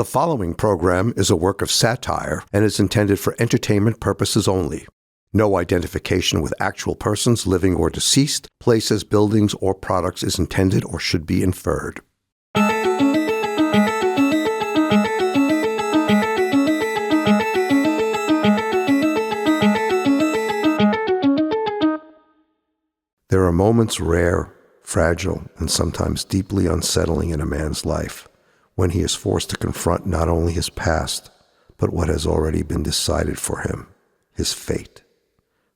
The following program is a work of satire and is intended for entertainment purposes only. No identification with actual persons, living or deceased, places, buildings, or products is intended or should be inferred. There are moments rare, fragile, and sometimes deeply unsettling in a man's life when he is forced to confront not only his past, but what has already been decided for him, his fate.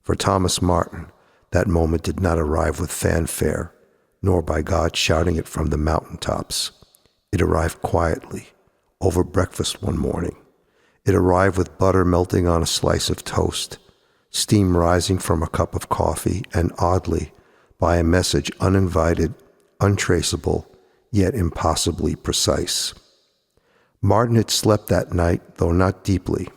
For Thomas Martin, that moment did not arrive with fanfare, nor by God shouting it from the mountaintops. It arrived quietly, over breakfast one morning. It arrived with butter melting on a slice of toast, steam rising from a cup of coffee, and oddly, by a message uninvited, untraceable, yet impossibly precise. Martin had slept that night, though not deeply.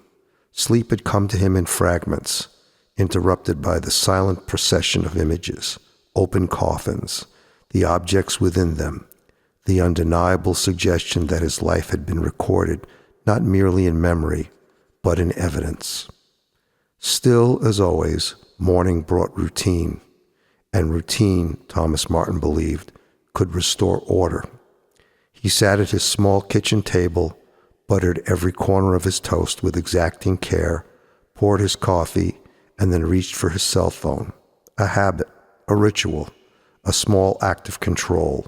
Sleep had come to him in fragments, interrupted by the silent procession of images, open coffins, the objects within them, the undeniable suggestion that his life had been recorded not merely in memory, but in evidence. Still, as always, morning brought routine, and routine, Thomas Martin believed, could restore order. He sat at his small kitchen table, buttered every corner of his toast with exacting care, poured his coffee, and then reached for his cell phone. A habit, a ritual, a small act of control.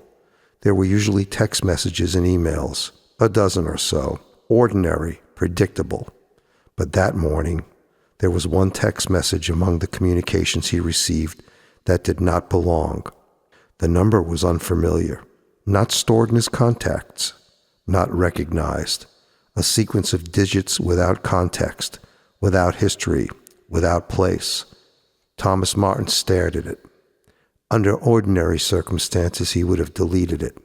There were usually text messages and emails, a dozen or so, ordinary, predictable. But that morning, there was one text message among the communications he received that did not belong. The number was unfamiliar, not stored in his contacts, not recognized, a sequence of digits without context, without history, without place. Thomas Martin stared at it. Under ordinary circumstances, he would have deleted it.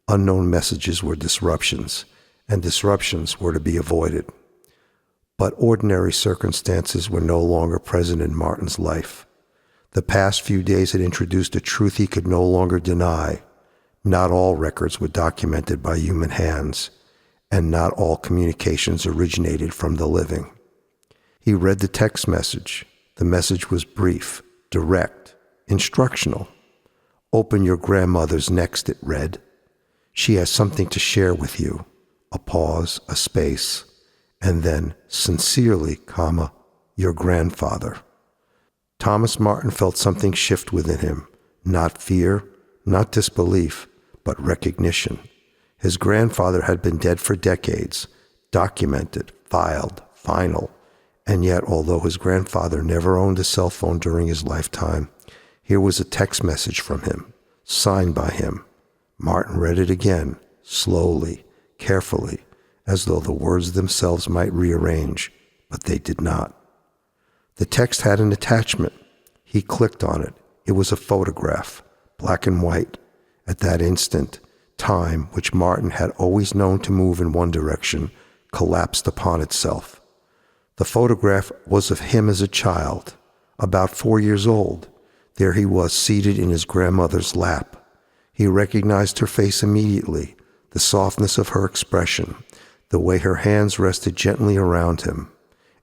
Unknown messages were disruptions, and disruptions were to be avoided. But ordinary circumstances were no longer present in Martin's life. The past few days had introduced a truth he could no longer deny. Not all records were documented by human hands, and not all communications originated from the living. He read the text message. The message was brief, direct, instructional. "Open your grandmother's next," it read. "She has something to share with you." A pause, a space, and then, sincerely, "your grandfather." Thomas Martin felt something shift within him, not fear, not disbelief, but recognition. His grandfather had been dead for decades, documented, filed, final, and yet, although his grandfather never owned a cell phone during his lifetime, here was a text message from him, signed by him. Martin read it again, slowly, carefully, as though the words themselves might rearrange, but they did not. The text had an attachment. He clicked on it. It was a photograph, black and white. At that instant, time, which Martin had always known to move in one direction, collapsed upon itself. The photograph was of him as a child, about 4 years old. There he was, seated in his grandmother's lap. He recognized her face immediately, the softness of her expression, the way her hands rested gently around him,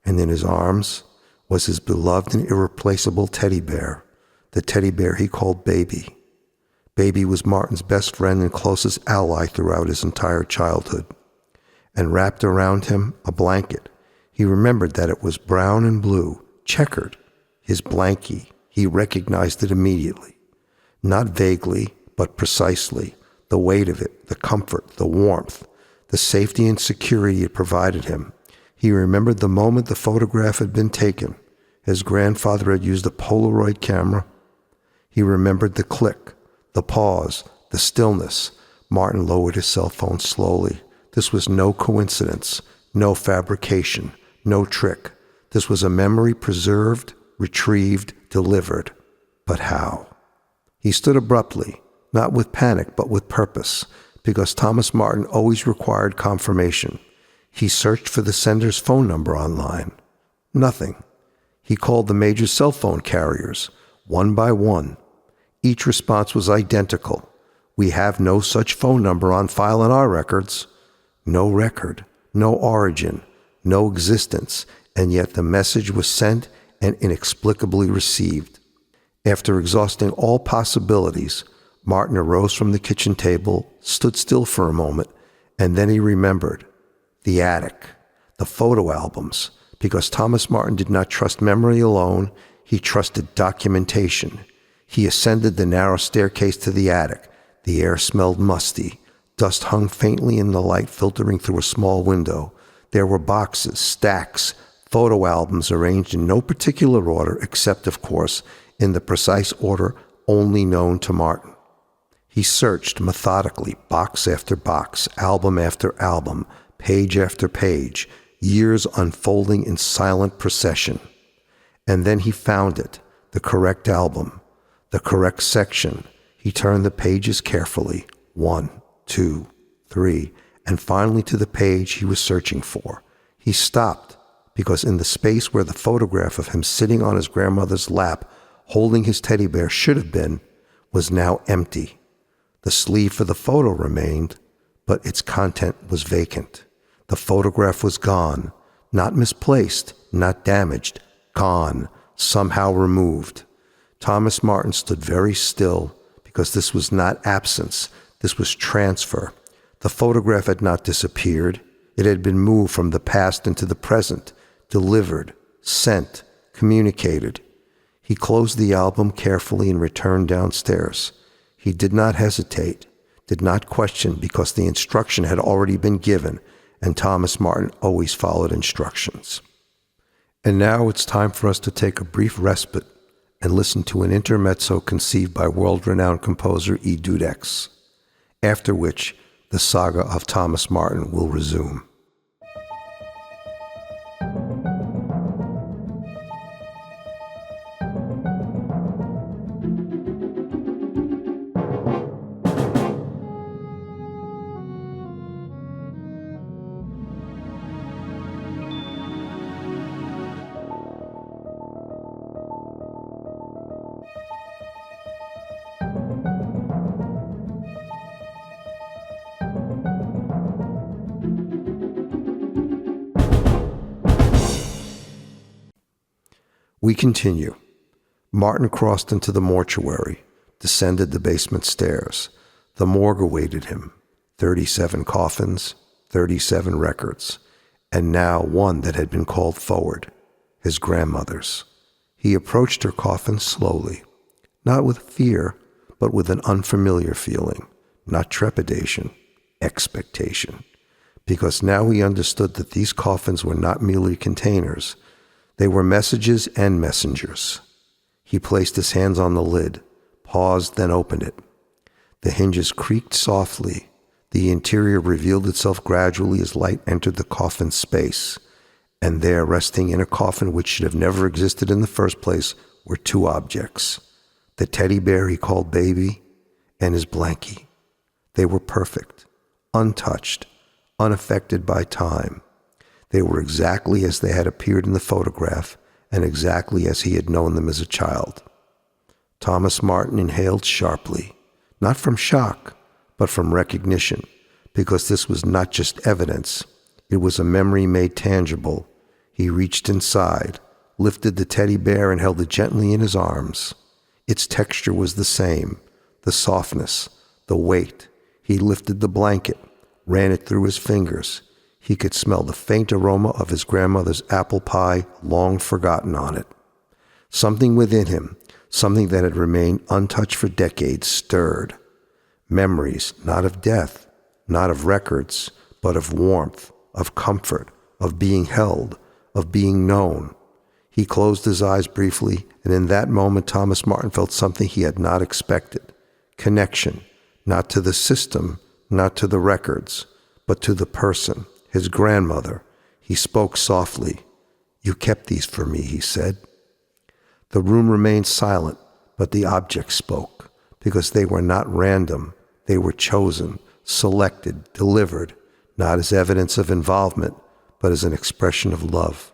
and in his arms was his beloved and irreplaceable teddy bear, the teddy bear he called Baby. Baby was Martin's best friend and closest ally throughout his entire childhood. And wrapped around him, a blanket. He remembered that it was brown and blue, checkered. His blankie, he recognized it immediately. Not vaguely, but precisely. The weight of it, the comfort, the warmth, the safety and security it provided him. He remembered the moment the photograph had been taken. His grandfather had used a Polaroid camera. He remembered the click, the pause, the stillness. Martin lowered his cell phone slowly. This was no coincidence, no fabrication, no trick. This was a memory preserved, retrieved, delivered. But how? He stood abruptly, not with panic, but with purpose, because Thomas Martin always required confirmation. He searched for the sender's phone number online. Nothing. He called the major cell phone carriers, one by one. Each response was identical. "We have no such phone number on file in our records." no record, no origin, no existence, and yet the message was sent and inexplicably received. After exhausting all possibilities, Martin arose from the kitchen table, stood still for a moment, and then he remembered. The attic, the photo albums. Because Thomas Martin did not trust memory alone, he trusted documentation. He ascended the narrow staircase to the attic. The air smelled musty. Dust hung faintly in the light filtering through a small window. There were boxes, stacks, photo albums arranged in no particular order, except, of course, in the precise order only known to Martin. He searched methodically, box after box, album after album, page after page, years unfolding in silent procession. And then he found it, the correct album, the correct section. He turned the pages carefully, 1, 2, 3, and finally to the page he was searching for. He stopped, because in the space where the photograph of him sitting on his grandmother's lap, holding his teddy bear should have been, was now empty. The sleeve for the photo remained, but its content was vacant. The photograph was gone, not misplaced, not damaged, gone, somehow removed. Thomas Martin stood very still, because this was not absence, this was transfer. The photograph had not disappeared. It had been moved from the past into the present, delivered, sent, communicated. He closed the album carefully and returned downstairs. He did not hesitate, did not question, because the instruction had already been given, and Thomas Martin always followed instructions. And now it's time for us to take a brief respite and listen to an intermezzo conceived by world-renowned composer E. Dudek, after which the saga of Thomas Martin will resume. We continue. Martin crossed into the mortuary, descended the basement stairs. The morgue awaited him. 37 coffins, 37 records, and now one that had been called forward, his grandmother's. He approached her coffin slowly, not with fear, but with an unfamiliar feeling, not trepidation, expectation, because now he understood that these coffins were not merely containers. They were messages and messengers. He placed his hands on the lid, paused, then opened it. The hinges creaked softly. The interior revealed itself gradually as light entered the coffin's space. And there, resting in a coffin which should have never existed in the first place, were two objects: the teddy bear he called baby and his blankie. They were perfect, untouched, unaffected by time. They were exactly as they had appeared in the photograph and exactly as he had known them as a child. Thomas Martin inhaled sharply, not from shock, but from recognition, because this was not just evidence. It was a memory made tangible. He reached inside, lifted the teddy bear and held it gently in his arms. Its texture was the same, the softness, the weight. He lifted the blanket, ran it through his fingers. He could smell the faint aroma of his grandmother's apple pie long forgotten on it. Something within him, something that had remained untouched for decades, stirred. Memories, not of death, not of records, but of warmth, of comfort, of being held, of being known. He closed his eyes briefly, and in that moment Thomas Martin felt something he had not expected. Connection, not to the system, not to the records, but to the person. His grandmother. He spoke softly. "You kept these for me," he said. The room remained silent, but the objects spoke, because they were not random. They were chosen, selected, delivered, not as evidence of involvement, but as an expression of love.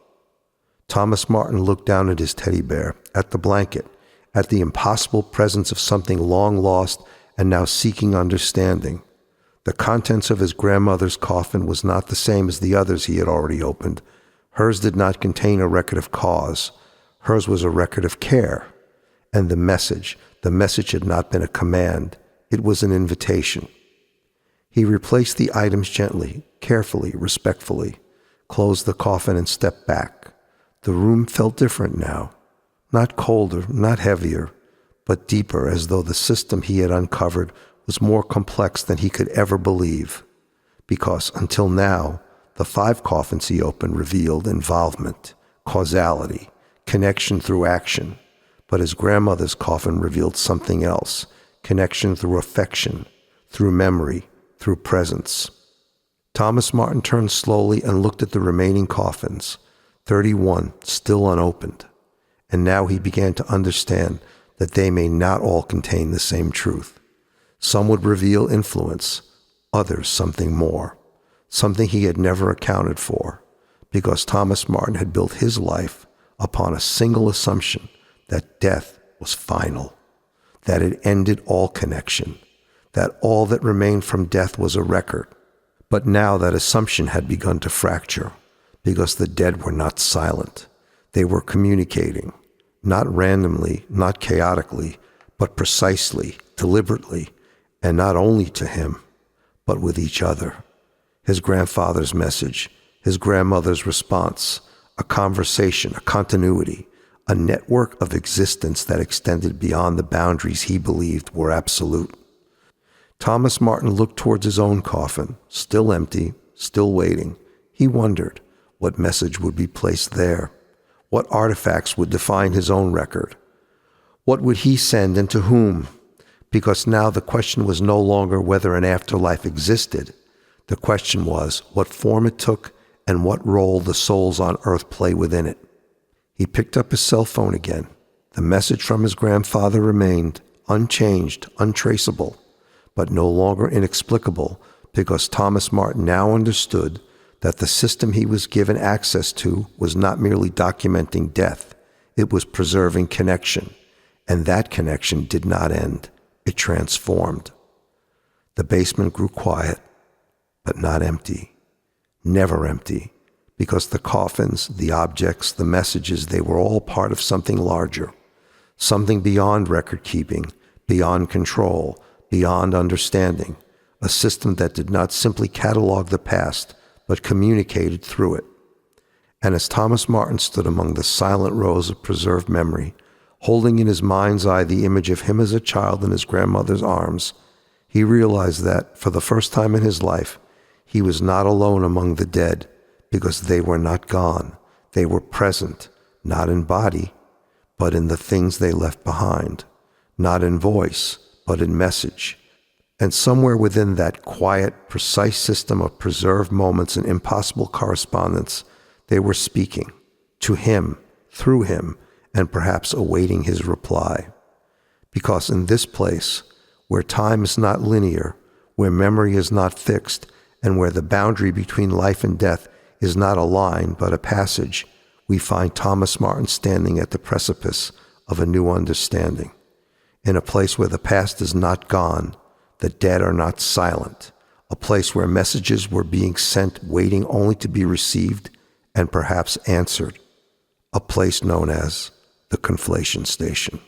Thomas Martin looked down at his teddy bear, at the blanket, at the impossible presence of something long lost and now seeking understanding. The contents of his grandmother's coffin was not the same as the others he had already opened. Hers did not contain a record of cause. Hers was a record of care. And the message had not been a command. It was an invitation. He replaced the items gently, carefully, respectfully, closed the coffin and stepped back. The room felt different now. Not colder, not heavier, but deeper, as though the system he had uncovered was more complex than he could ever believe. Because until now, the 5 coffins he opened revealed involvement, causality, connection through action. But his grandmother's coffin revealed something else, connection through affection, through memory, through presence. Thomas Martin turned slowly and looked at the remaining coffins, 31 still unopened. And now he began to understand that they may not all contain the same truth. Some would reveal influence, others something more, something he had never accounted for, because Thomas Martin had built his life upon a single assumption that death was final, that it ended all connection, that all that remained from death was a record. But now that assumption had begun to fracture, because the dead were not silent. They were communicating, not randomly, not chaotically, but precisely, deliberately, and not only to him, but with each other. His grandfather's message, his grandmother's response, a conversation, a continuity, a network of existence that extended beyond the boundaries he believed were absolute. Thomas Martin looked towards his own coffin, still empty, still waiting. He wondered what message would be placed there. What artifacts would define his own record? What would he send and to whom? Because now the question was no longer whether an afterlife existed. The question was what form it took and what role the souls on earth play within it. He picked up his cell phone again. The message from his grandfather remained, unchanged, untraceable, but no longer inexplicable, because Thomas Martin now understood that the system he was given access to was not merely documenting death, it was preserving connection, and that connection did not end. It transformed. The basement grew quiet, but not empty. Never empty, because the coffins, the objects, the messages, they were all part of something larger, something beyond record-keeping, beyond control, beyond understanding, a system that did not simply catalog the past, but communicated through it. And as Thomas Martin stood among the silent rows of preserved memory, holding in his mind's eye the image of him as a child in his grandmother's arms, he realized that, for the first time in his life, he was not alone among the dead, because they were not gone. They were present, not in body, but in the things they left behind, not in voice, but in message. And somewhere within that quiet, precise system of preserved moments and impossible correspondence, they were speaking to him, through him, and perhaps awaiting his reply. Because in this place, where time is not linear, where memory is not fixed, and where the boundary between life and death is not a line but a passage, we find Thomas Martin standing at the precipice of a new understanding. In a place where the past is not gone, the dead are not silent, a place where messages were being sent waiting only to be received and perhaps answered, a place known as the Conflation Station.